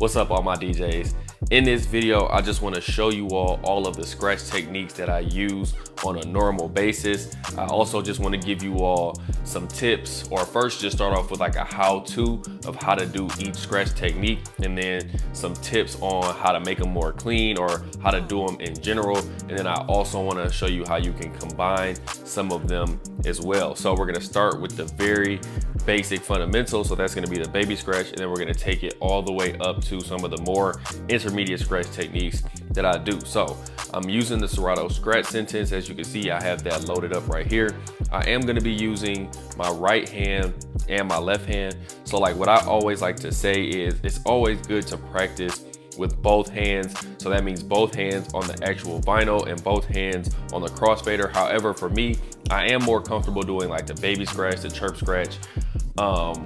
What's up, all my DJs? In this video, I just want to show you all of the scratch techniques that I use on a normal basis. I also just want to give you all some tips, or first just start off with like a how-to of how to do each scratch technique, and then some tips on how to make them more clean or how to do them in general. And then I also want to show you how you can combine some of them as well. So we're going to start with the very basic fundamentals. So that's going to be the baby scratch, and then we're going to take it all the way up to some of the more intermediate scratch techniques that I do. So I'm using the Serato scratch sentence. As you can see, I have that loaded up right here. I am going to be using my right hand and my left hand. So like what I always like to say is it's always good to practice with both hands. So that means both hands on the actual vinyl and both hands on the crossfader. However, for me, I am more comfortable doing like the baby scratch, the chirp scratch,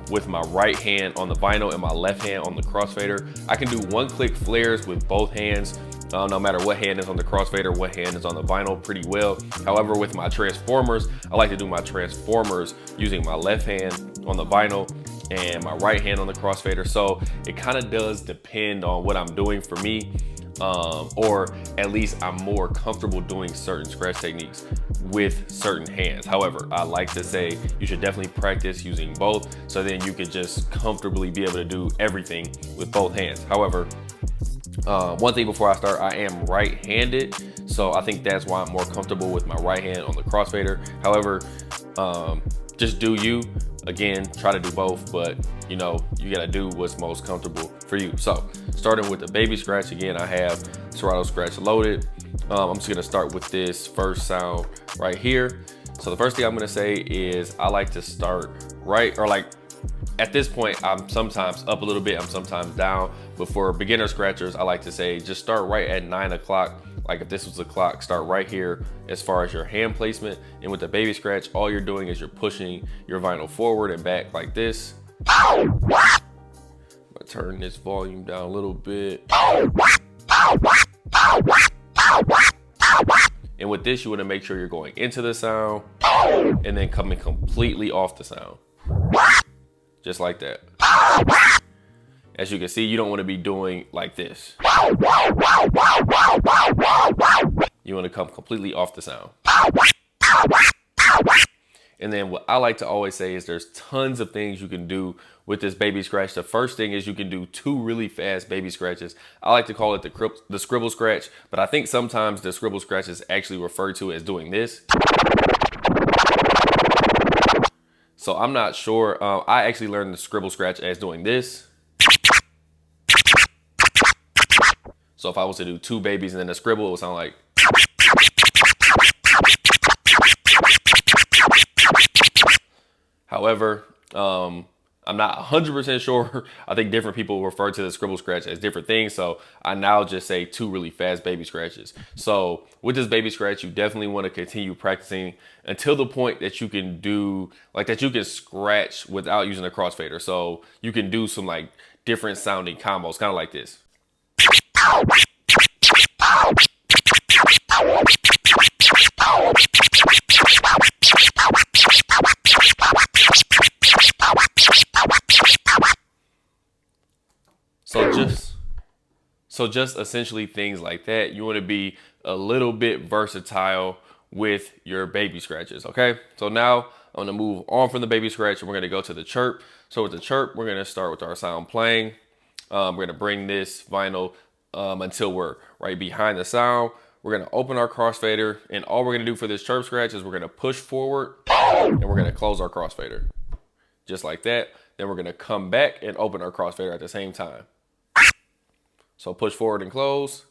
with my right hand on the vinyl and my left hand on the crossfader. I can do one-click flares with both hands, no matter what hand is on the crossfader, what hand is on the vinyl, pretty well. However, with my transformers, I like to do my transformers using my left hand on the vinyl and my right hand on the crossfader. So it kind of does depend on what I'm doing for me, or at least I'm more comfortable doing certain scratch techniques with certain hands. However, I like to say you should definitely practice using both, so then you can just comfortably be able to do everything with both hands. However, one thing before I start, I am right-handed, so I think that's why I'm more comfortable with my right hand on the crossfader. However, just do you. Again, try to do both, but you know, you gotta do what's most comfortable for you. So starting with the baby scratch, again, I have Serato scratch loaded. I'm just gonna start with this first sound right here. So the first thing I'm gonna say is I like to start right, or like at this point, I'm sometimes up a little bit, I'm sometimes down. But for beginner scratchers, I like to say just start right at 9 o'clock. Like if this was the clock, start right here as far as your hand placement. And with the baby scratch, all you're doing is you're pushing your vinyl forward and back like this. I'm gonna turn this volume down a little bit. And with this, you wanna make sure you're going into the sound and then coming completely off the sound. Just like that. As you can see, you don't want to be doing like this. You want to come completely off the sound. And then what I like to always say is there's tons of things you can do with this baby scratch. The first thing is you can do 2 really fast baby scratches. I like to call it the scribble scratch, but I think sometimes the scribble scratch is actually referred to as doing this. So I'm not sure. I actually learned the scribble scratch as doing this. So if I was to do 2 babies and then a scribble, it would sound like. However, I'm not 100% sure. I think different people refer to the scribble scratch as different things. So I now just say 2 really fast baby scratches. So with this baby scratch, you definitely want to continue practicing until the point that you can do, like that you can scratch without using a crossfader. So you can do some like different sounding combos, kind of like this. So just essentially things like that. You want to be a little bit versatile with your baby scratches, okay? So now I'm gonna move on from the baby scratch and we're gonna go to the chirp. So with the chirp, we're gonna start with our sound playing. We're gonna bring this vinyl until we're right behind the sound. We're gonna open our crossfader, and all we're gonna do for this chirp scratch is we're gonna push forward and we're gonna close our crossfader. Just like that. Then we're gonna come back and open our crossfader at the same time. So push forward and close,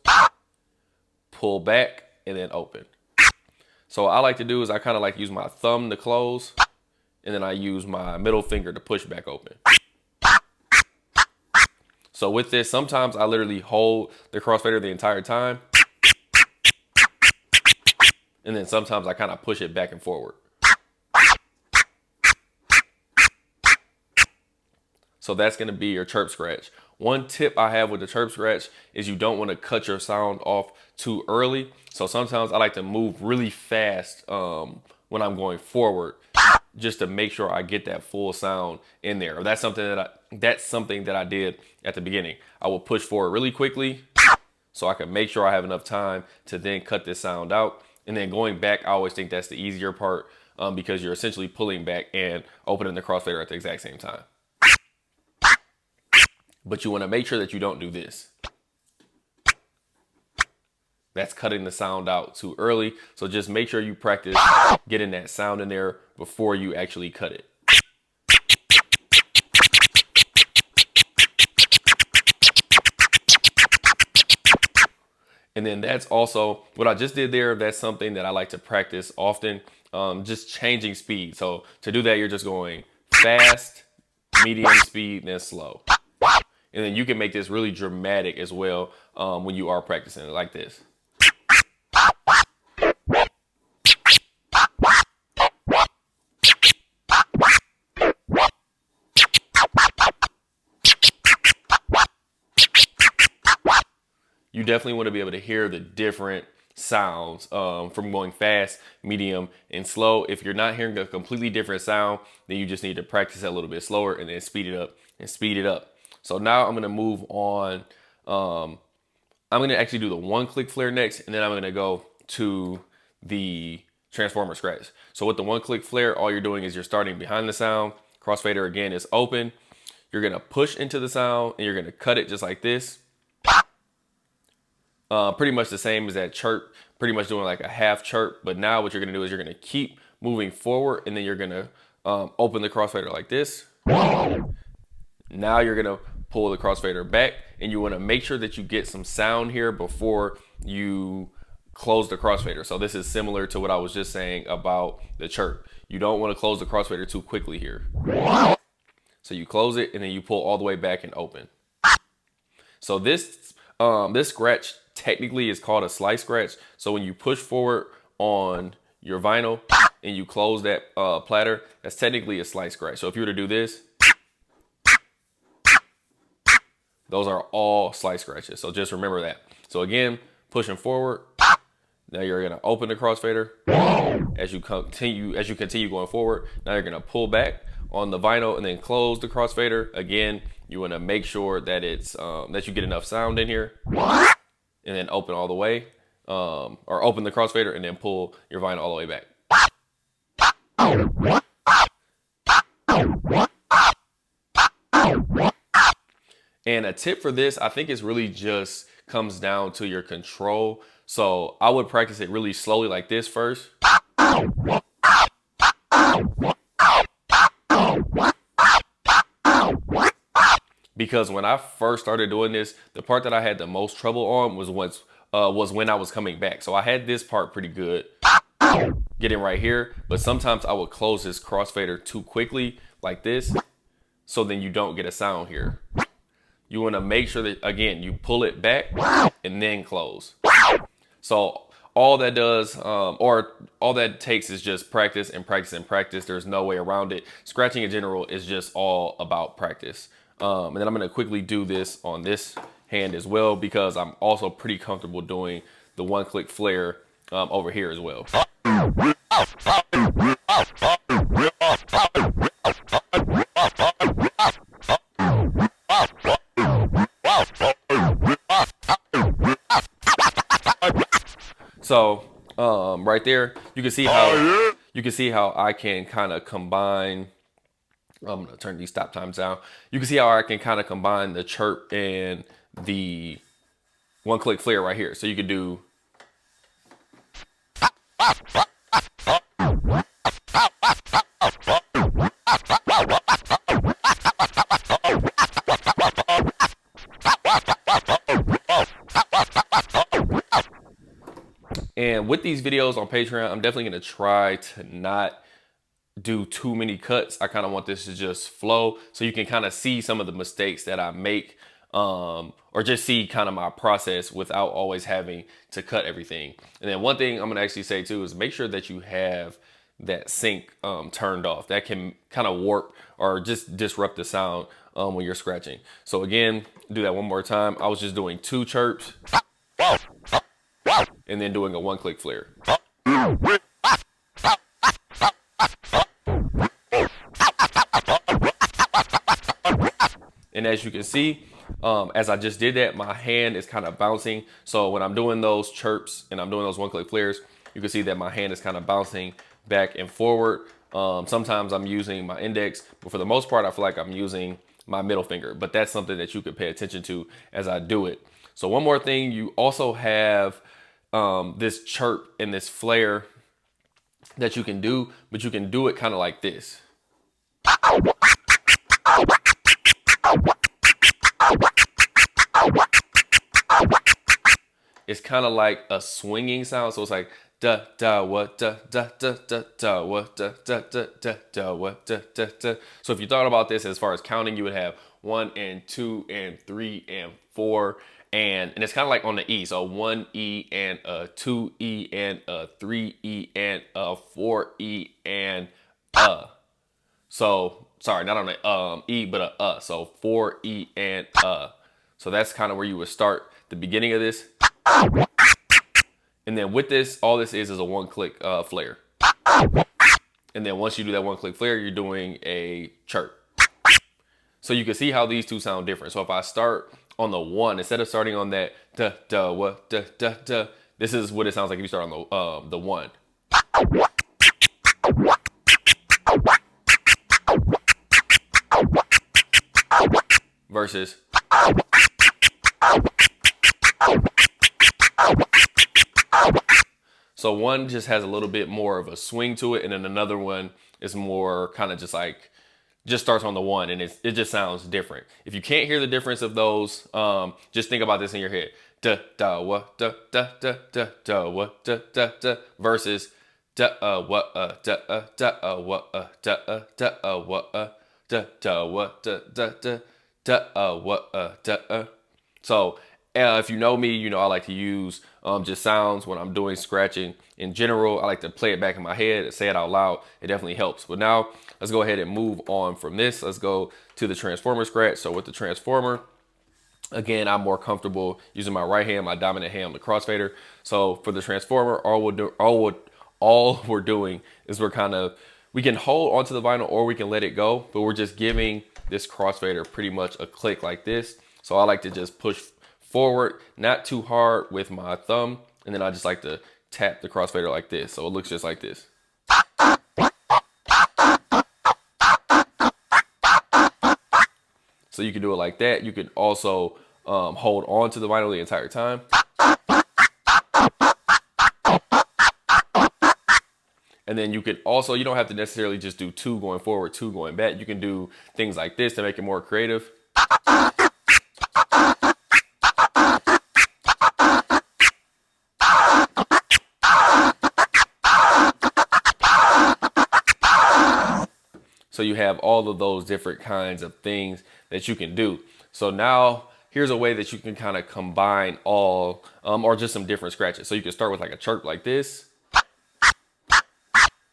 pull back, and then open. So what I like to do is I kind of like use my thumb to close, and then I use my middle finger to push back open. So with this, sometimes I literally hold the crossfader the entire time. And then sometimes I kind of push it back and forward. So that's going to be your chirp scratch. One tip I have with the chirp scratch is you don't want to cut your sound off too early. So sometimes I like to move really fast when I'm going forward. just to make sure I get that full sound in there. Or that's something that I did at the beginning. I will push forward really quickly so I can make sure I have enough time to then cut this sound out. And then going back, I always think that's the easier part because you're essentially pulling back and opening the crossfader at the exact same time. But you want to make sure that you don't do this. That's cutting the sound out too early. So just make sure you practice getting that sound in there before you actually cut it. And then that's also what I just did there. That's something that I like to practice often, just changing speed. So to do that, you're just going fast, medium speed, and then slow. And then you can make this really dramatic as well when you are practicing it like this. You definitely want to be able to hear the different sounds from going fast, medium, and slow. If you're not hearing a completely different sound, then you just need to practice it a little bit slower and then speed it up and speed it up. So now I'm going to move on. I'm going to actually do the one click flare next, and then I'm going to go to the transformer scratch. So with the one click flare, all you're doing is you're starting behind the sound. Crossfader again is open. You're going to push into the sound and you're going to cut it just like this. Pretty much the same as that chirp, pretty much doing like a half chirp. But now what you're going to do is you're going to keep moving forward and then you're going to open the crossfader like this. Now you're going to pull the crossfader back and you want to make sure that you get some sound here before you close the crossfader. So this is similar to what I was just saying about the chirp. You don't want to close the crossfader too quickly here. So you close it and then you pull all the way back and open. So this scratch technically is called a slice scratch. So when you push forward on your vinyl and you close that platter, that's technically a slice scratch. So if you were to do this, those are all slice scratches. So just remember that. So again, pushing forward. Now you're gonna open the crossfader. As you continue going forward, now you're gonna pull back on the vinyl and then close the crossfader. Again, you wanna make sure that it's that you get enough sound in here, and then open all the way, or open the crossfader and then pull your vinyl all the way back. And a tip for this, I think, is really just comes down to your control. So I would practice it really slowly like this first. Because when I first started doing this, the part that I had the most trouble on was when I was coming back. So I had this part pretty good, getting right here. But sometimes I would close this crossfader too quickly like this. So then you don't get a sound here. You want to make sure that, again, you pull it back and then close. So all that does, or all that takes is just practice and practice and practice. There's no way around it. Scratching in general is just all about practice. And then I'm going to quickly do this on this hand as well, because I'm also pretty comfortable doing the one click flare over here as well. So right there, you can see how I can kind of combine. I'm gonna turn these stop times down. You can see how I can kind of combine the chirp and the one click flare right here. So you could do. And with these videos on Patreon, I'm definitely going to try to not do too many cuts. I kind of want this to just flow so you can kind of see some of the mistakes that I make, or just see kind of my process without always having to cut everything. And then one thing I'm going to actually say too is make sure that you have that sync turned off. That can kind of warp or just disrupt the sound when you're scratching. So again, do that one more time. I was just doing 2 chirps and then doing a one click flare. And as you can see, as I just did that, my hand is kind of bouncing. So when I'm doing those chirps and I'm doing those one-click flares, you can see that my hand is kind of bouncing back and forward. Sometimes I'm using my index, but for the most part, I feel like I'm using my middle finger. But that's something that you could pay attention to as I do it. So one more thing, you also have this chirp and this flare that you can do, but you can do it kind of like this. It's kind of like a swinging sound. So it's like da da what da da da da da what da da da da da what da da da. So if you thought about this as far as counting, you would have 1 and 2 and 3 and 4 and it's kind of like on the E. So 1 E and a 2 E and a 3 E and a 4 E and So sorry, not on the E but a So 4 E and So that's kind of where you would start the beginning of this. And then with this, all this is a one-click flare. And then once you do that one-click flare, you're doing a chirp. So you can see how these two sound different. So if I start on the 1, instead of starting on that da da what da da da, this is what it sounds like if you start on the 1. Versus so one just has a little bit more of a swing to it, and then another one is more kind of just like, just starts on the 1, and it just sounds different. If you can't hear the difference of those, just think about this in your head. Da da what da da da da da what da da da versus da what da da what da da what da da what da da da da what da. So if you know me, you know I like to use just sounds when I'm doing scratching in general. I like to play it back in my head and say it out loud. It definitely helps. But now let's go ahead and move on from this. Let's go to the transformer scratch. So with the transformer, again, I'm more comfortable using my right hand, my dominant hand, the crossfader. So for the transformer, all we're doing is we can hold onto the vinyl or we can let it go, but we're just giving this crossfader pretty much a click like this. So I like to just push forward, not too hard with my thumb, and then I just like to tap the crossfader like this, so it looks just like this. So you can do it like that. You can also hold on to the vinyl the entire time. And then you can also, you don't have to necessarily just do 2 going forward, 2 going back. You can do things like this to make it more creative. So you have all of those different kinds of things that you can do. So now here's a way that you can kind of combine all or just some different scratches. So you can start with like a chirp like this,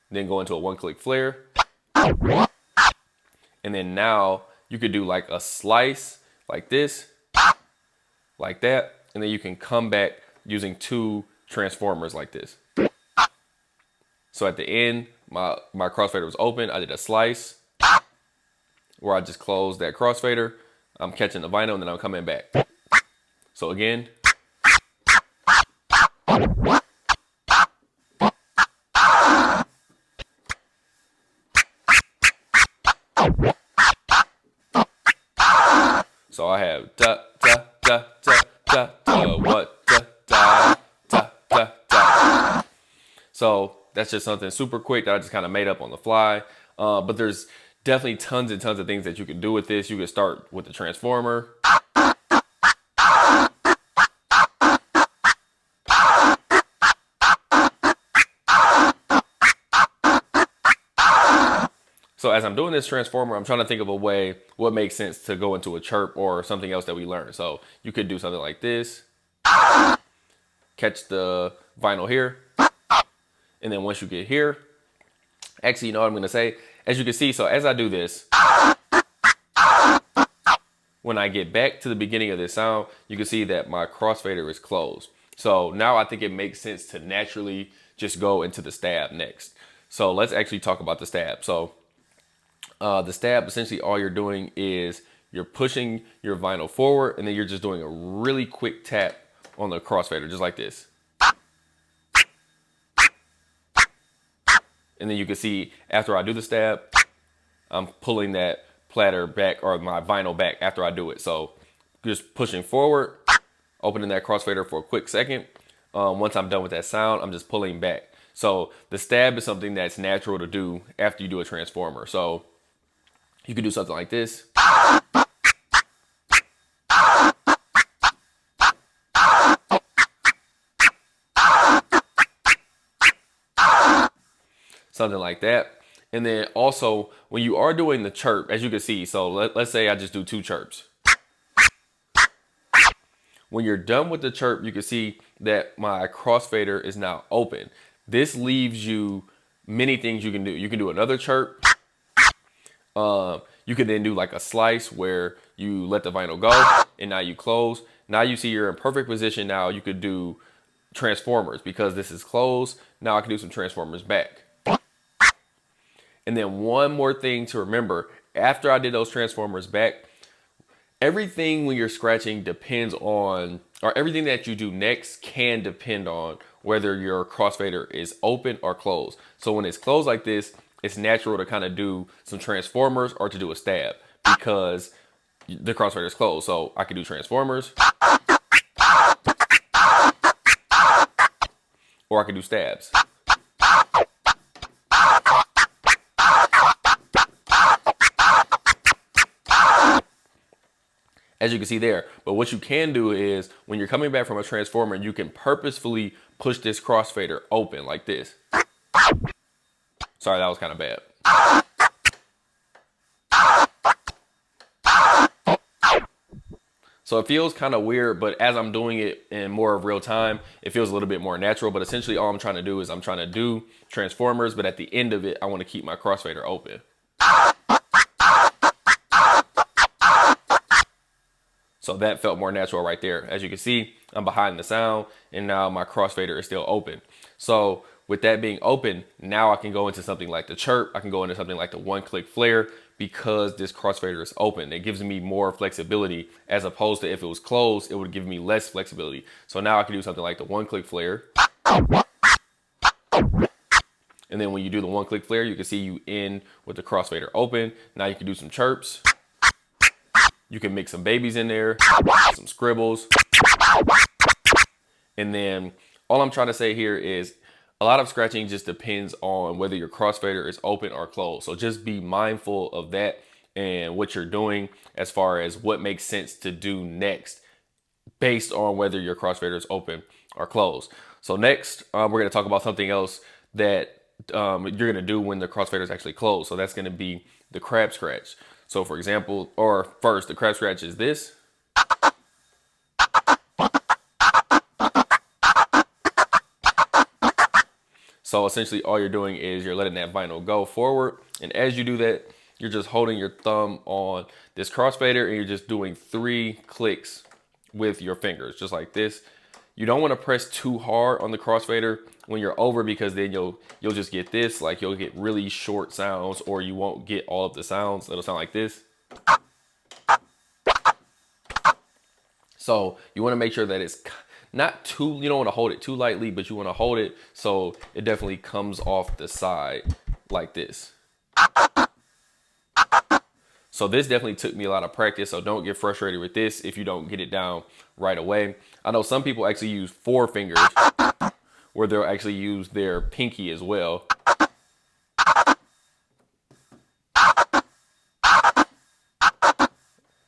then go into a one-click flare. And then now you could do like a slice like this, like that. And then you can come back using 2 transformers like this. So at the end, my crossfader was open. I did a slice where I just closed that crossfader. I'm catching the vinyl and then I'm coming back. So again. So I have da da da da da da what da da da da da. So that's just something super quick that I just kind of made up on the fly. But there's definitely tons and tons of things that you can do with this. You can start with the transformer. So as I'm doing this transformer, I'm trying to think of a way what makes sense to go into a chirp or something else that we learned. So you could do something like this. Catch the vinyl here. And then once you get here, actually, you know what I'm going to say? As you can see, so as I do this, when I get back to the beginning of this sound, you can see that my crossfader is closed. So now I think it makes sense to naturally just go into the stab next. So let's actually talk about the stab. So the stab, essentially all you're doing is you're pushing your vinyl forward, and then you're just doing a really quick tap on the crossfader, just like this. And then you can see after I do the stab, I'm pulling that platter back, or my vinyl back after I do it. So just pushing forward, opening that crossfader for a quick second. Once I'm done with that sound, I'm just pulling back. So the stab is something that's natural to do after you do a transformer. So you can do something like this. Something like that. And then also when you are doing the chirp, as you can see, so let's say I just do 2 chirps. When you're done with the chirp, you can see that my crossfader is now open. This leaves you many things you can do. You can do another chirp. You can then do like a slice where you let the vinyl go and now you close. Now you see you're in perfect position. Now you could do transformers because this is closed. Now I can do some transformers back. And then one more thing to remember, after I did those transformers back, everything when you're scratching depends on, or everything that you do next can depend on whether your crossfader is open or closed. So when it's closed like this, it's natural to kind of do some transformers or to do a stab because the crossfader is closed. So I can do transformers or I can do stabs. As you can see there. But what you can do is when you're coming back from a transformer, you can purposefully push this crossfader open like this. Sorry, that was kind of bad. So it feels kind of weird, but as I'm doing it in more of real time, it feels a little bit more natural. But essentially all I'm trying to do is I'm trying to do transformers, but at the end of it, I want to keep my crossfader open. So that felt more natural right there. As you can see, I'm behind the sound and now my crossfader is still open. So with that being open, now I can go into something like the chirp. I can go into something like the one-click flare because this crossfader is open. It gives me more flexibility as opposed to if it was closed, it would give me less flexibility. So now I can do something like the one-click flare. And then when you do the one-click flare, you can see you end with the crossfader open. Now you can do some chirps. You can mix some babies in there, some scribbles. And then all I'm trying to say here is a lot of scratching just depends on whether your crossfader is open or closed. So just be mindful of that and what you're doing as far as what makes sense to do next based on whether your crossfader is open or closed. So next, we're going to talk about something else that you're going to do when the crossfader is actually closed. So that's going to be the crab scratch. So for example, or first, the crab scratch is this. So essentially all you're doing is you're letting that vinyl go forward. And as you do that, you're just holding your thumb on this crossfader and you're just doing 3 clicks with your fingers, just like this. You don't want to press too hard on the crossfader when you're over because then you'll just get this, like you'll get really short sounds or you won't get all of the sounds. It'll sound like this. So you want to make sure that it's not too, you don't want to hold it too lightly, but you want to hold it so it definitely comes off the side like this. So this definitely took me a lot of practice, so don't get frustrated with this if you don't get it down right away. I know some people actually use 4 fingers where they'll actually use their pinky as well.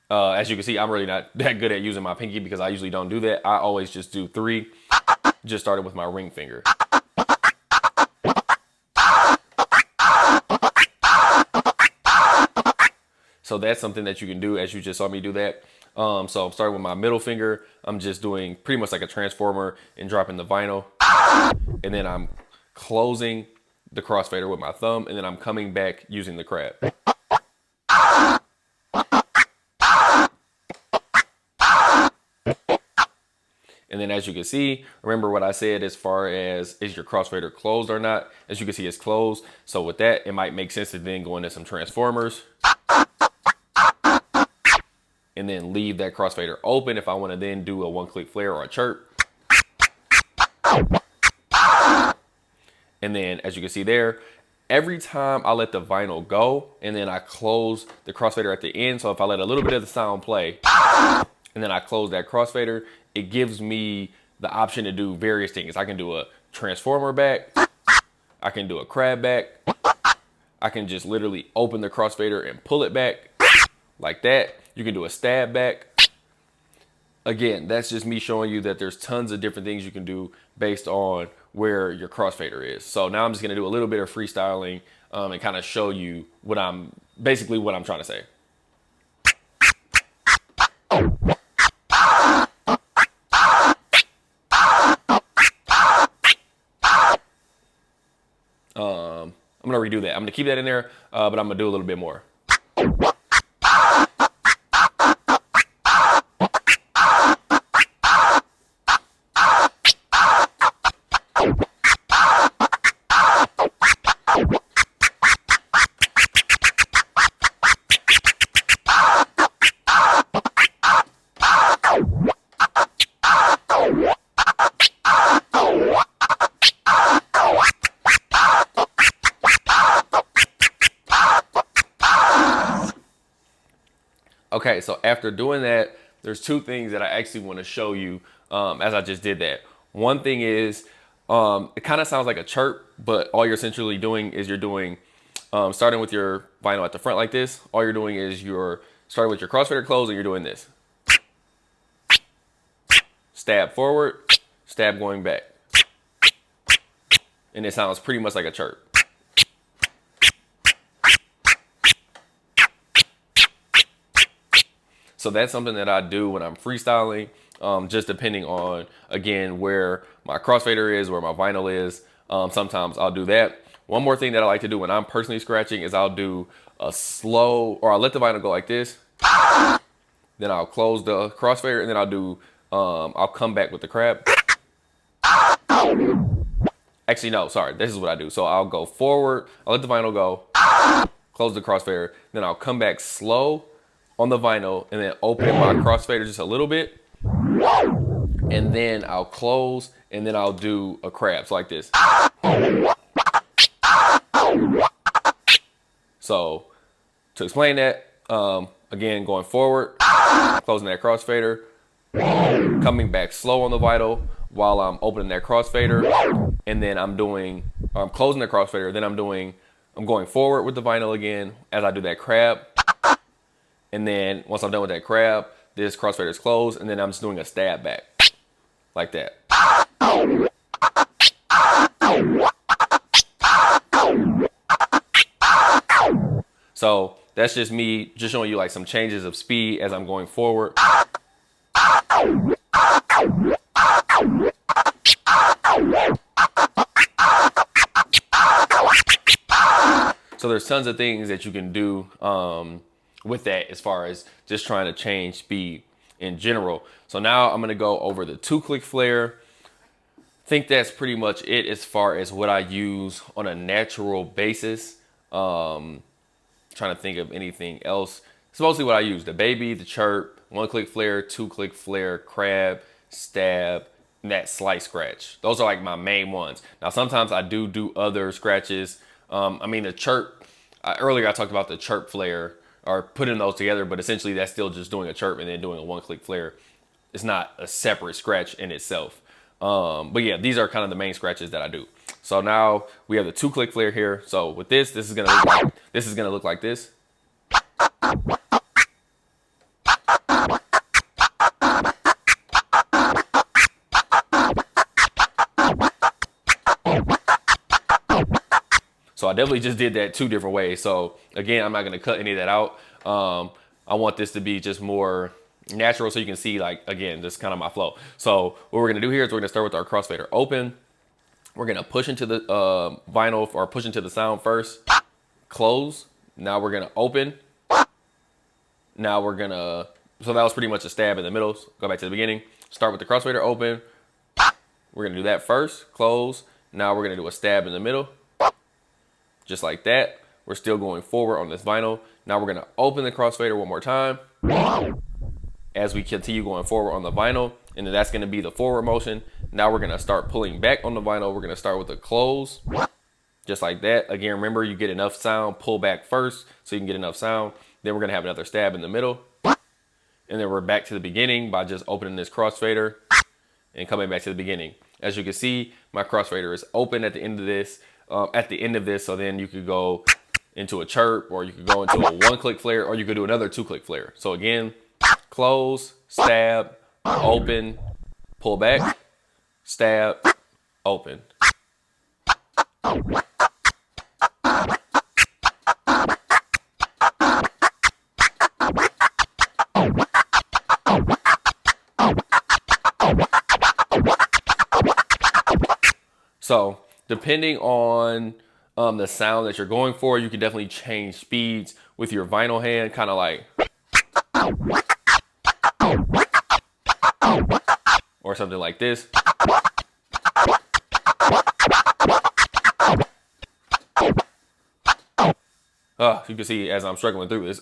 As you can see, I'm really not that good at using my pinky because I usually don't do that. I always just do 3, just started with my ring finger. So that's something that you can do as you just saw me do that. So I'm starting with my middle finger. I'm just doing pretty much like a transformer and dropping the vinyl. And then I'm closing the crossfader with my thumb and then I'm coming back using the crab. And then as you can see, remember what I said as far as is your crossfader closed or not. As you can see, it's closed. So with that, it might make sense to then go into some transformers. and then leave that crossfader open if I want to then do a one-click flare or a chirp. And then as you can see there, every time I let the vinyl go and then I close the crossfader at the end. So if I let a little bit of the sound play and then I close that crossfader, it gives me the option to do various things. I can do a transformer back. I can do a crab back. I can just literally open the crossfader and pull it back like that. You can do a stab back. Again, that's just me showing you that there's tons of different things you can do based on where your crossfader is. So now I'm just gonna do a little bit of freestyling and kind of show you what I'm trying to say. I'm gonna redo that. I'm gonna keep that in there, but I'm gonna do a little bit more. Okay, so after doing that, there's two things that I actually want to show you as I just did that. One thing is, it kind of sounds like a chirp, but all you're essentially doing is you're doing, starting with your vinyl at the front like this, all you're doing is you're starting with your crossfader closed and you're doing this. Stab forward, stab going back. And it sounds pretty much like a chirp. So that's something that I do when I'm freestyling, just depending on, again, where my crossfader is, where my vinyl is. Sometimes I'll do that. One more thing that I like to do when I'm personally scratching is I'll do a slow, or I'll let the vinyl go like this. Then I'll close the crossfader and then I'll come back with the crab. Actually, no, sorry. This is what I do. So I'll go forward. I'll let the vinyl go, close the crossfader. Then I'll come back slow on the vinyl and then open my crossfader just a little bit. And then I'll close and then I'll do a crab. So like this. So to explain that, again, going forward, closing that crossfader, coming back slow on the vinyl while I'm opening that crossfader. And then I'm closing the crossfader. Then I'm going forward with the vinyl again as I do that crab. And then once I'm done with that crab, this crossfader is closed, and then I'm just doing a stab back, like that. So that's just me just showing you like some changes of speed as I'm going forward. So there's tons of things that you can do with that as far as just trying to change speed in general. So now I'm gonna go over the 2-click flare. I think that's pretty much it as far as what I use on a natural basis. Trying to think of anything else. It's mostly what I use: the baby, the chirp, 1-click flare, 2-click flare, crab, stab, and that slice scratch. Those are like my main ones. Now sometimes I do other scratches. I mean the chirp, earlier I talked about the chirp flare, or putting those together, but essentially that's still just doing a chirp and then doing a 1-click flare. It's not a separate scratch in itself. But yeah, these are kind of the main scratches that I do. So now we have the 2-click flare here. So with this is gonna look like this. So I definitely just did that 2 different ways. So again, I'm not gonna cut any of that out. I want this to be just more natural so you can see, like, again, just kind of my flow. So what we're gonna do here is we're gonna start with our crossfader open. We're gonna push into the vinyl, or push into the sound first, close. Now we're gonna open. Now we're gonna, so that was pretty much a stab in the middle. So go back to the beginning, start with the crossfader open. We're gonna do that first, close. Now we're gonna do a stab in the middle. Just like that. We're still going forward on this vinyl. Now we're gonna open the crossfader one more time. as we continue going forward on the vinyl, and then that's going to be the forward motion. Now we're going to start pulling back on the vinyl. We're going to start with the close, just like that. Again, remember, you get enough sound, pull back first so you can get enough sound. Then we're going to have another stab in the middle. And then we're back to the beginning by just opening this crossfader and coming back to the beginning. As you can see, my crossfader is open at the end of this. So then you could go into a chirp, or you could go into a 1-click flare, or you could do another 2-click flare. So again, close, stab, open, pull back, stab, open. So depending on the sound that you're going for, you can definitely change speeds with your vinyl hand, kind of like, or something like this. You can see as I'm struggling through this.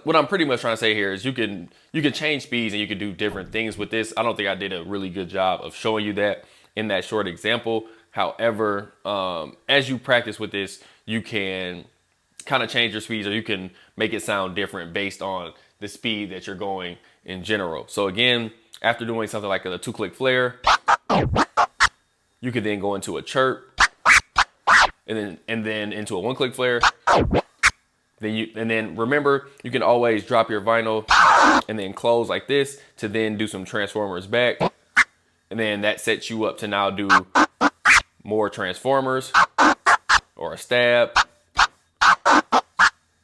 What I'm pretty much trying to say here is you can change speeds and you can do different things with this. I don't think I did a really good job of showing you that in that short example. However, as you practice with this, you can kind of change your speeds, or you can make it sound different based on the speed that you're going in general. So again, after doing something like a 2-click flare, you could then go into a chirp, and then into a 1-click flare. And then remember, you can always drop your vinyl and then close like this to then do some transformers back. And then that sets you up to now do more transformers or a stab.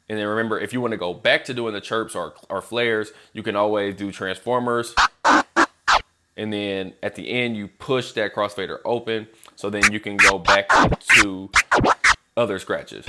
And then remember, if you want to go back to doing the chirps or flares, you can always do transformers. And then at the end, you push that crossfader open. So then you can go back to other scratches.